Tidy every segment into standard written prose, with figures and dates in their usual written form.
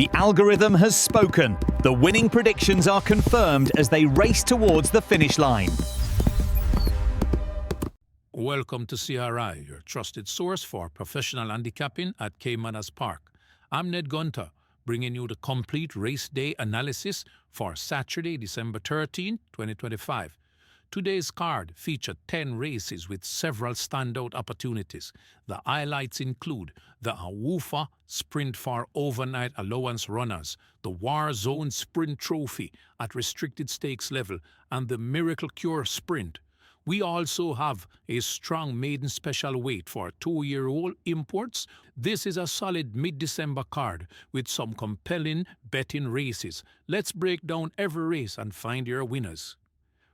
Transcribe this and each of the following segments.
The algorithm has spoken. The winning predictions are confirmed as they race towards the finish line. Welcome to CRI, your trusted source for professional handicapping at Caymanas Park. I'm Ned Gunter, bringing you the complete race day analysis for Saturday, December 13, 2025. Today's card featured 10 races with several standout opportunities. The highlights include the AHWHOFAH Sprint for Overnight Allowance Runners, the War Zone Sprint Trophy at restricted stakes level, and the Miracle Cure Sprint. We also have a strong maiden special weight for 2-year-old imports. This is a solid mid-December card with some compelling betting races. Let's break down every race and find your winners.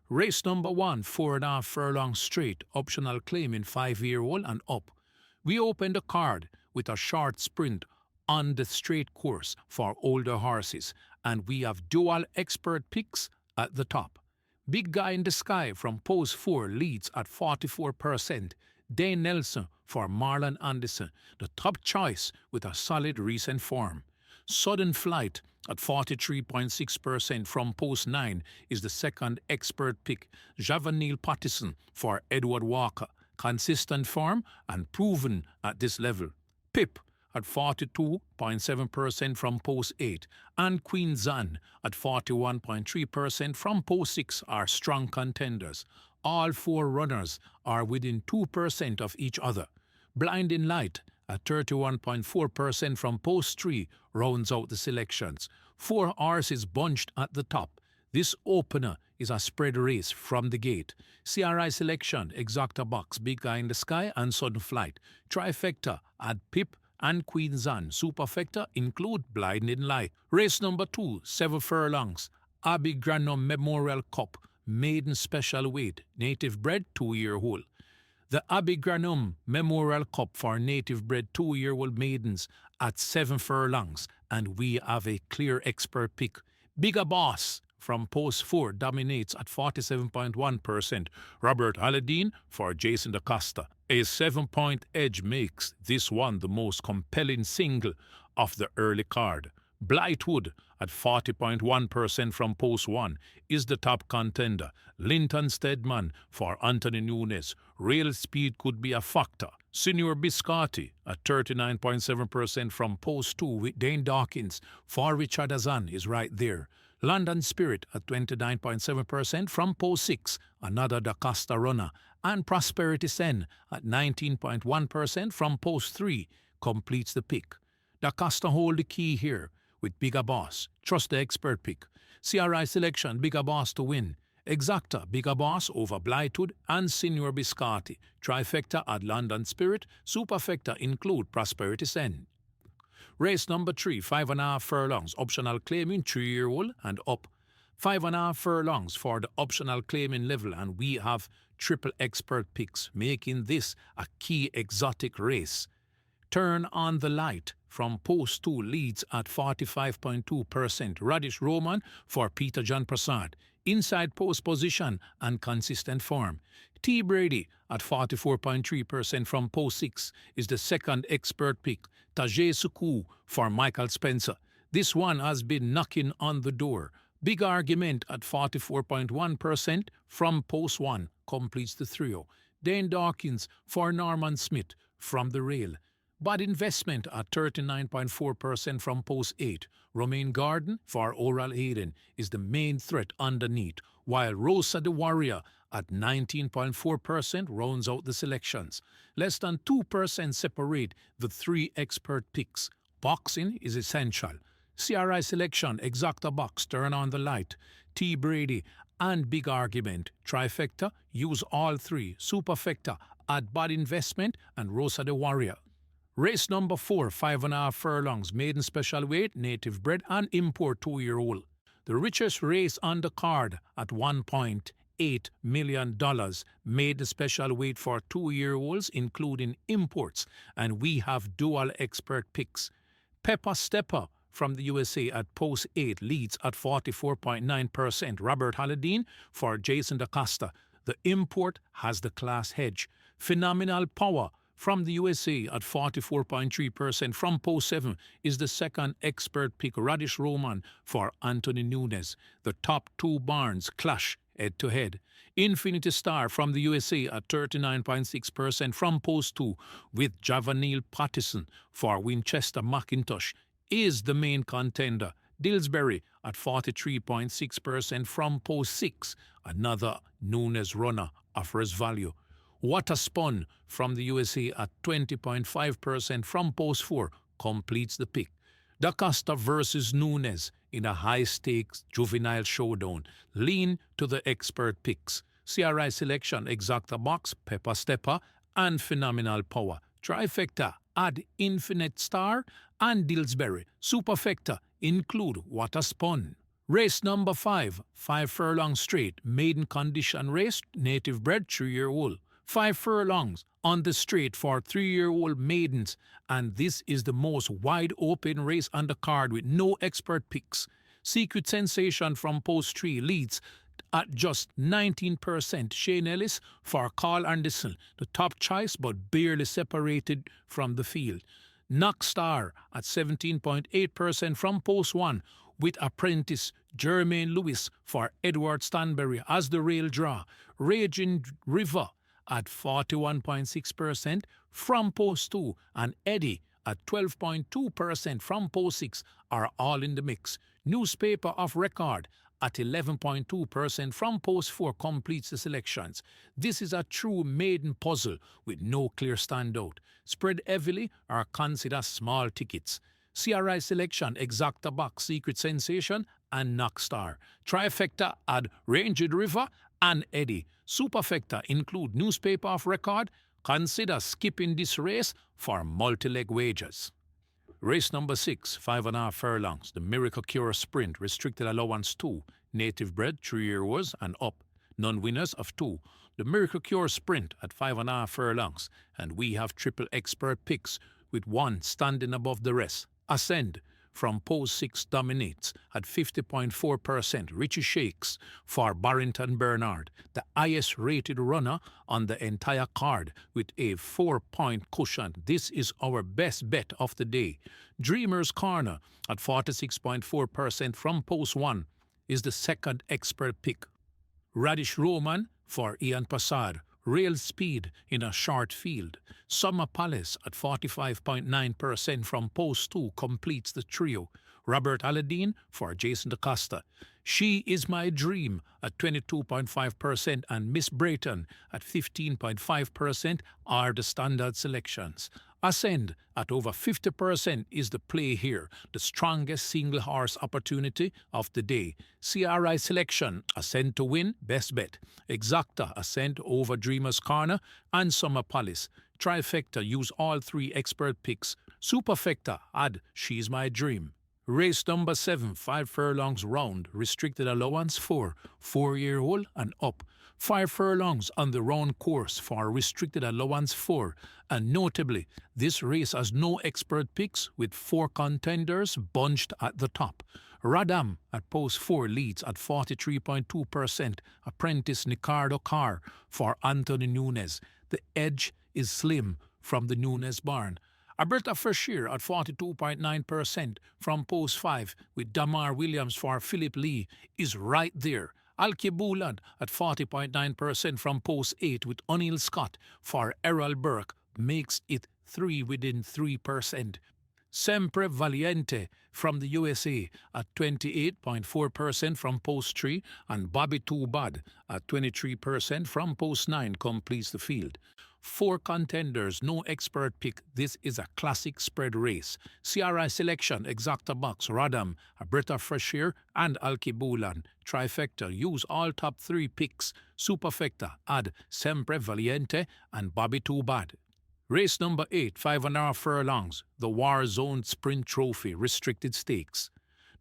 Race number 1, 4.5 furlong straight, optional claim in 5-year-old and up. We open the card with a short sprint on the straight course for older horses, and we have dual expert picks at the top. Big Guy in the Sky from post 4 leads at 44%. Dane Nelson for Marlon Anderson, the top choice with a solid recent form. Sudden Flight at 43.6% from post 9 is the second expert pick. Javanil Pattison for Edward Walker, consistent form and proven at this level. Pip at 42.7% from post 8 and Queen Zan at 41.3% from post 6 are strong contenders. All 4 runners are within 2% of each other. Blinding Light at 31.4% from post 3 rounds out the selections. 4 horses bunched at the top. This opener is a spread race from the gate. CRI selection, Exacta Box, Big Guy in the Sky and Sudden Flight. Trifecta add Pip and Queen Zan. Superfecta include Blinding Light. Race number 2, 7 furlongs. ABBIE GRANNUM Memorial Cup, maiden special weight, native bred 2-year-old. The ABBIE GRANNUM Memorial Cup for native bred 2-year-old maidens at 7 furlongs, and we have a clear expert pick. Bigger Boss from post 4 dominates at 47.1%. Robert Halladine for Jason DaCosta. A 7-point edge makes this one the most compelling single of the early card. Blightwood at 40.1% from post 1 is the top contender. Linton Stedman for Anthony Nunes. Real speed could be a factor. Senior Biscotti at 39.7% from post 2 with Dane Dawkins for Richard Azan is right there. London Spirit at 29.7% from post 6, another DaCosta runner. And Prosperity Sen at 19.1% from post 3 completes the pick. DaCosta hold the key here with Bigger Boss. Trust the expert pick. CRI selection, Bigger Boss to win. Exacta, Bigger Boss over Blightwood and Senior Biscotti. Trifecta at London Spirit. Superfecta include Prosperity Sen. Race number 3, 5.5 furlongs, optional claiming 3-year-old and up. 5.5 furlongs for the optional claiming level, and we have triple expert picks, making this a key exotic race. Turn on the Light from post 2 leads at 45.2%. Radish Roman for Peter John Prasad. Inside post position and consistent form. T. Brady at 44.3% from post 6 is the second expert pick. Tajay Suku for Michael Spencer. This one has been knocking on the door. Big Argument at 44.1% from post 1 completes the trio. Dane Dawkins for Norman Smith from the rail. Bad Investment at 39.4% from post 8. Romaine Garden for Oral Hayden is the main threat underneath, while Rosa the Warrior at 19.4% rounds out the selections. Less than 2% separate the 3 expert picks. Boxing is essential. CRI selection, Exacta Box, Turn on the Light, T. Brady, and Big Argument. Trifecta, use all 3. Superfecta, add Bad Investment and Rosa the Warrior. Race number 4, 5.5 furlongs, maiden special weight, native bred and import 2-year-old. The richest race on the card at $1.8 million made the special weight for 2-year-olds, including imports, and we have dual expert picks. Pepper Stepper from the USA at post 8 leads at 44.9%. Robert Halladine for Jason DaCosta. The import has the class hedge. Phenomenal Power From the USA at 44.3% from post 7 is the second expert pick, Radish Roman for Anthony Nunes. The top two barns clash head-to-head. Infinity Star from the USA at 39.6% from post 2 with Javanil Pattison for Winchester McIntosh is the main contender. Dillsbury at 43.6% from post 6, another Nunes runner offers value. What a Spun from the USA at 20.5% from post 4 completes the pick. Da Costa versus Nunes in a high-stakes juvenile showdown. Lean to the expert picks. CRI Selection, Exacta Box, Pepper Stepper, and Phenomenal Power. Trifecta, add Infinite Star, and Dillsbury. Superfecta, include What a Spun. Race number 5, 5 furlong straight, maiden condition race, native bred, 3-year-old. 5 furlongs on the straight for 3-year-old maidens, and this is the most wide-open race on the card with no expert picks. Secret Sensation from post 3 leads at just 19%. Shane Ellis for Carl Anderson, the top choice but barely separated from the field. Knox Star at 17.8% from post 1 with apprentice Jermaine Lewis for Edward Stanbury as the rail draw. Raging River at 41.6% from post 2 and Eddie at 12.2% from post 6 are all in the mix. Newspaper of Record at 11.2% from post 4 completes the selections. This is a true maiden puzzle with no clear standout. Spread heavily or consider small tickets. CRI Selection, Exacta Box, Secret Sensation, and Knox Star. Trifecta add Ranged River and Eddie. Superfecta include Newspaper of Record. Consider skipping this race for multi-leg wagers. Race number 6, 5.5 furlongs, the Miracle Cure Sprint, restricted allowance 2, native bred, 3-year-olds and up, non-winners of 2. The Miracle Cure Sprint at 5.5 furlongs, and we have triple expert picks with one standing above the rest. Ascend from post 6 dominates at 50.4%. Richie Shakes for Barrington Bernard, the highest rated runner on the entire card with a 4-point cushion. This is our best bet of the day. Dreamer's Corner at 46.4% from post 1 is the second expert pick. Radish Roman for Ian Passard. Real Speed in a short field. Summer Palace at 45.9% from post 2 completes the trio. Robert Aladdin for Jason DaCosta. She Is My Dream at 22.5% and Miss Brayton at 15.5% are the standard selections. Ascend at over 50% is the play here, the strongest single horse opportunity of the day. CRI Selection, Ascend to win, best bet. Exacta, Ascend over Dreamer's Corner and Summer Palace. Trifecta, use all 3 expert picks. Superfecta, add She's My Dream. Race number 7, 5 furlongs round, restricted allowance 4, 4-year-old and up. 5 furlongs on the round course for restricted allowance 4, and notably, this race has no expert picks with 4 contenders bunched at the top. Radam at post 4 leads at 43.2%. Apprentice Ricardo Carr for Anthony Nunes. The edge is slim from the Nunes barn. Alberta Freshier at 42.9% from post 5 with Damar Williams for Philip Lee is right there. Alkebulan at 40.9% from post 8 with O'Neill Scott for Errol Burke makes it 3 within 3%. Sempre Valiente from the USA at 28.4% from post 3 and Bobby Too Bad at 23% from post 9 completes the field. 4 contenders, no expert pick. This is a classic spread race. CRI Selection, Exacta Box, Radam, Alberta Freshier, and Alkebulan. Trifecta, use all top 3 picks. Superfecta, add Sempre Valiente and Bobby Too Bad. Race number 8, 5.5 furlongs, the War Zone Sprint Trophy, restricted stakes.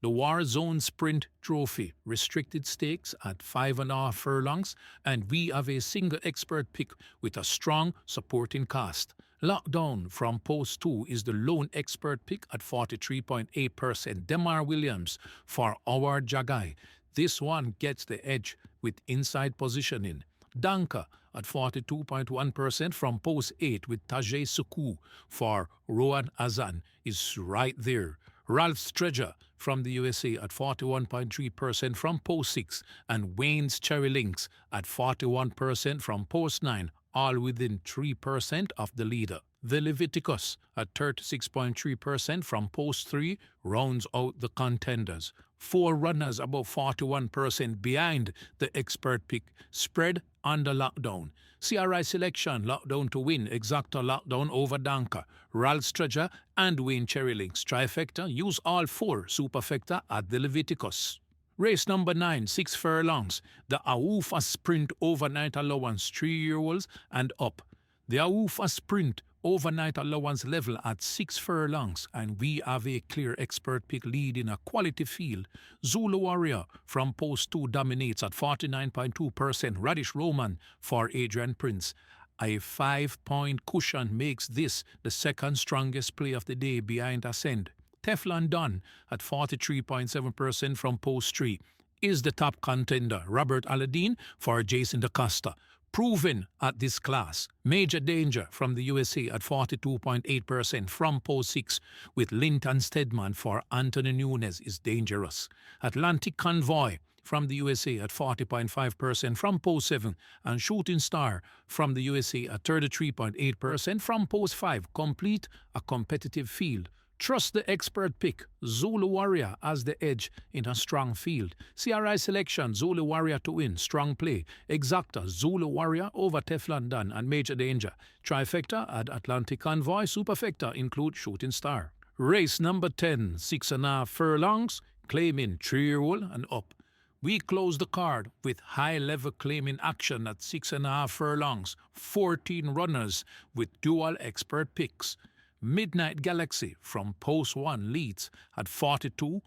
The War Zone Sprint Trophy, restricted stakes at 5.5 furlongs, and we have a single expert pick with a strong supporting cast. Lockdown from post 2 is the lone expert pick at 43.8%. Demar Williams for Howard Jagai. This one gets the edge with inside positioning. Danka at 42.1% from post 8 with Tajay Suku for Rowan Azan is right there. Ralph's Treasure from the USA at 41.3% from post 6 and Wayne's Cherry Links at 41% from post 9, all within 3% of the leader. The Leviticus at 36.3% from post 3 rounds out the contenders. 4 runners above 41% behind the expert pick spread under lockdown. CRI Selection lockdown to win, Exacta lockdown over Danker, Ralph's Treasure and Wayne Cherry Links. Trifecta use all 4 superfecta at the Leviticus. Race number 9, 6 furlongs. The AHWHOFAH Sprint Overnight Allowance 3-year-olds and up. The AHWHOFAH Sprint Overnight Allowance level at 6 furlongs, and we have a clear expert pick lead in a quality field. Zulu Warrior from post 2 dominates at 49.2%. Radish Roman for Adrian Prince. A 5-point cushion makes this the second strongest play of the day behind Ascend. Teflon Don at 43.7% from post 3 is the top contender. Robert Aladdin for Jason DaCosta. Proven at this class. Major Danger from the USA at 42.8% from post 6 with Linton Stedman for Anthony Nunes is dangerous. Atlantic Convoy from the USA at 40.5% from post 7 and Shooting Star from the USA at 33.8% from post 5 complete a competitive field. Trust the expert pick, Zulu Warrior as the edge in a strong field. CRI Selection, Zulu Warrior to win, strong play. Exacta, Zulu Warrior over Teflon Don and Major Danger. Trifecta at Atlantic Convoy, Superfecta include Shooting Star. Race number 10, 6.5 furlongs, claiming 3-year-old and up. We close the card with high-level claiming action at 6.5 furlongs, 14 runners with dual expert picks. Midnight Galaxy from post 1 leads at 42%.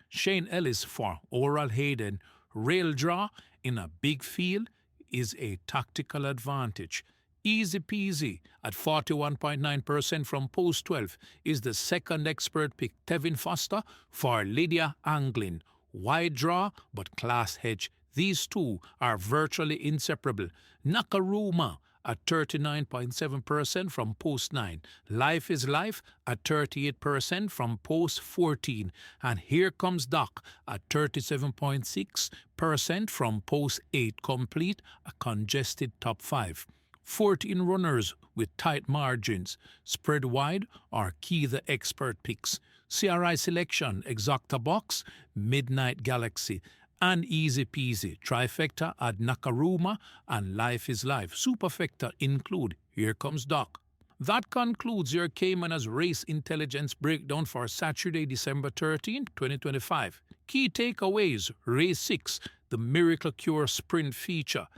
Shane Ellis for Oral Hayden. Rail Draw in a big field is a tactical advantage. Easy Peasy at 41.9% from post 12 is the second expert pick. Tevin Foster for Lydia Anglin. Wide draw but class hedge. These two are virtually inseparable. Nakaruma at 39.7% from post 9. Life is Life at 38% from post 14. And Here Comes Doc at 37.6% from post 8. Complete a congested top 5. 14 runners with tight margins. Spread wide or key the expert picks. CRI Selection, Exacta Box, Midnight Galaxy, and Easy Peasy. Trifecta at Nakaruma and Life is Life. Superfecta include Here Comes Doc. That concludes your Caymanas Race Intelligence breakdown for Saturday, December 13, 2025. Key takeaways: Race 6, the Miracle Cure Sprint feature.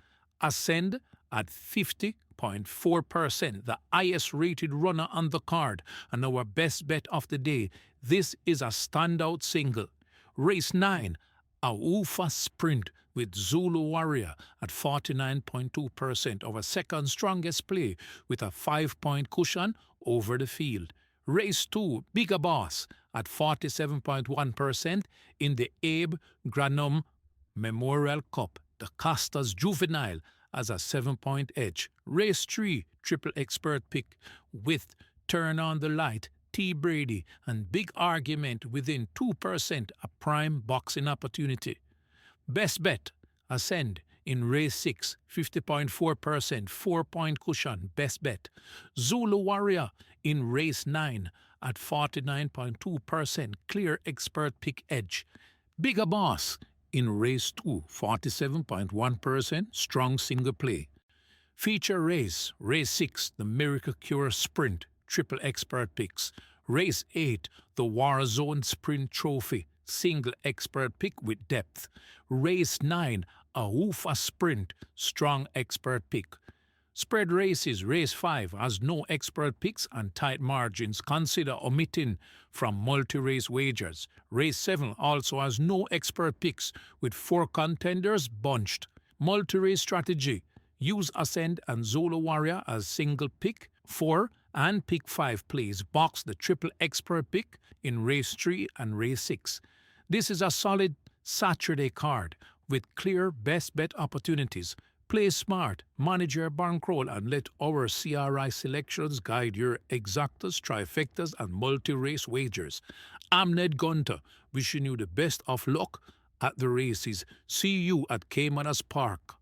Ascend at 50.4%, the highest rated runner on the card and our best bet of the day. This is a standout single. Race 9, AHWHOFAH Sprint with Zulu Warrior at 49.2%, our second strongest play with a 5-point cushion over the field. Race 2, Bigger Boss at 47.1% in the ABBIE GRANNUM Memorial Cup. The Costas Juvenile as a 7-point edge. Race 3, Triple Expert Pick with Turn on the Light, T. Brady, and Big Argument within 2%, a prime boxing opportunity. Best Bet, Ascend in Race 6, 50.4%, 4-point cushion, best bet. Zulu Warrior in Race 9 at 49.2%, clear expert pick edge. Bigger Boss in Race 2, 47.1%, strong single play. Feature race, Race 6, the Miracle Cure Sprint, triple expert picks. Race 8, the Warzone Sprint Trophy, single expert pick with depth. Race 9, AHWHOFAH Sprint, strong expert pick. Spread races, Race 5 has no expert picks and tight margins. Consider omitting from multi-race wagers. Race 7 also has no expert picks with 4 contenders bunched. Multi-race strategy, use Ascend and Zulu Warrior as single pick 4 and pick 5 plays. Box the triple expert pick in Race 3 and Race 6. This is a solid Saturday card with clear best bet opportunities. Play smart, manage your bankroll, and let our CRI selections guide your exactas, trifectas, and multi-race wagers. I'm Ned Gunter, wishing you the best of luck at the races. See you at Caymanas Park.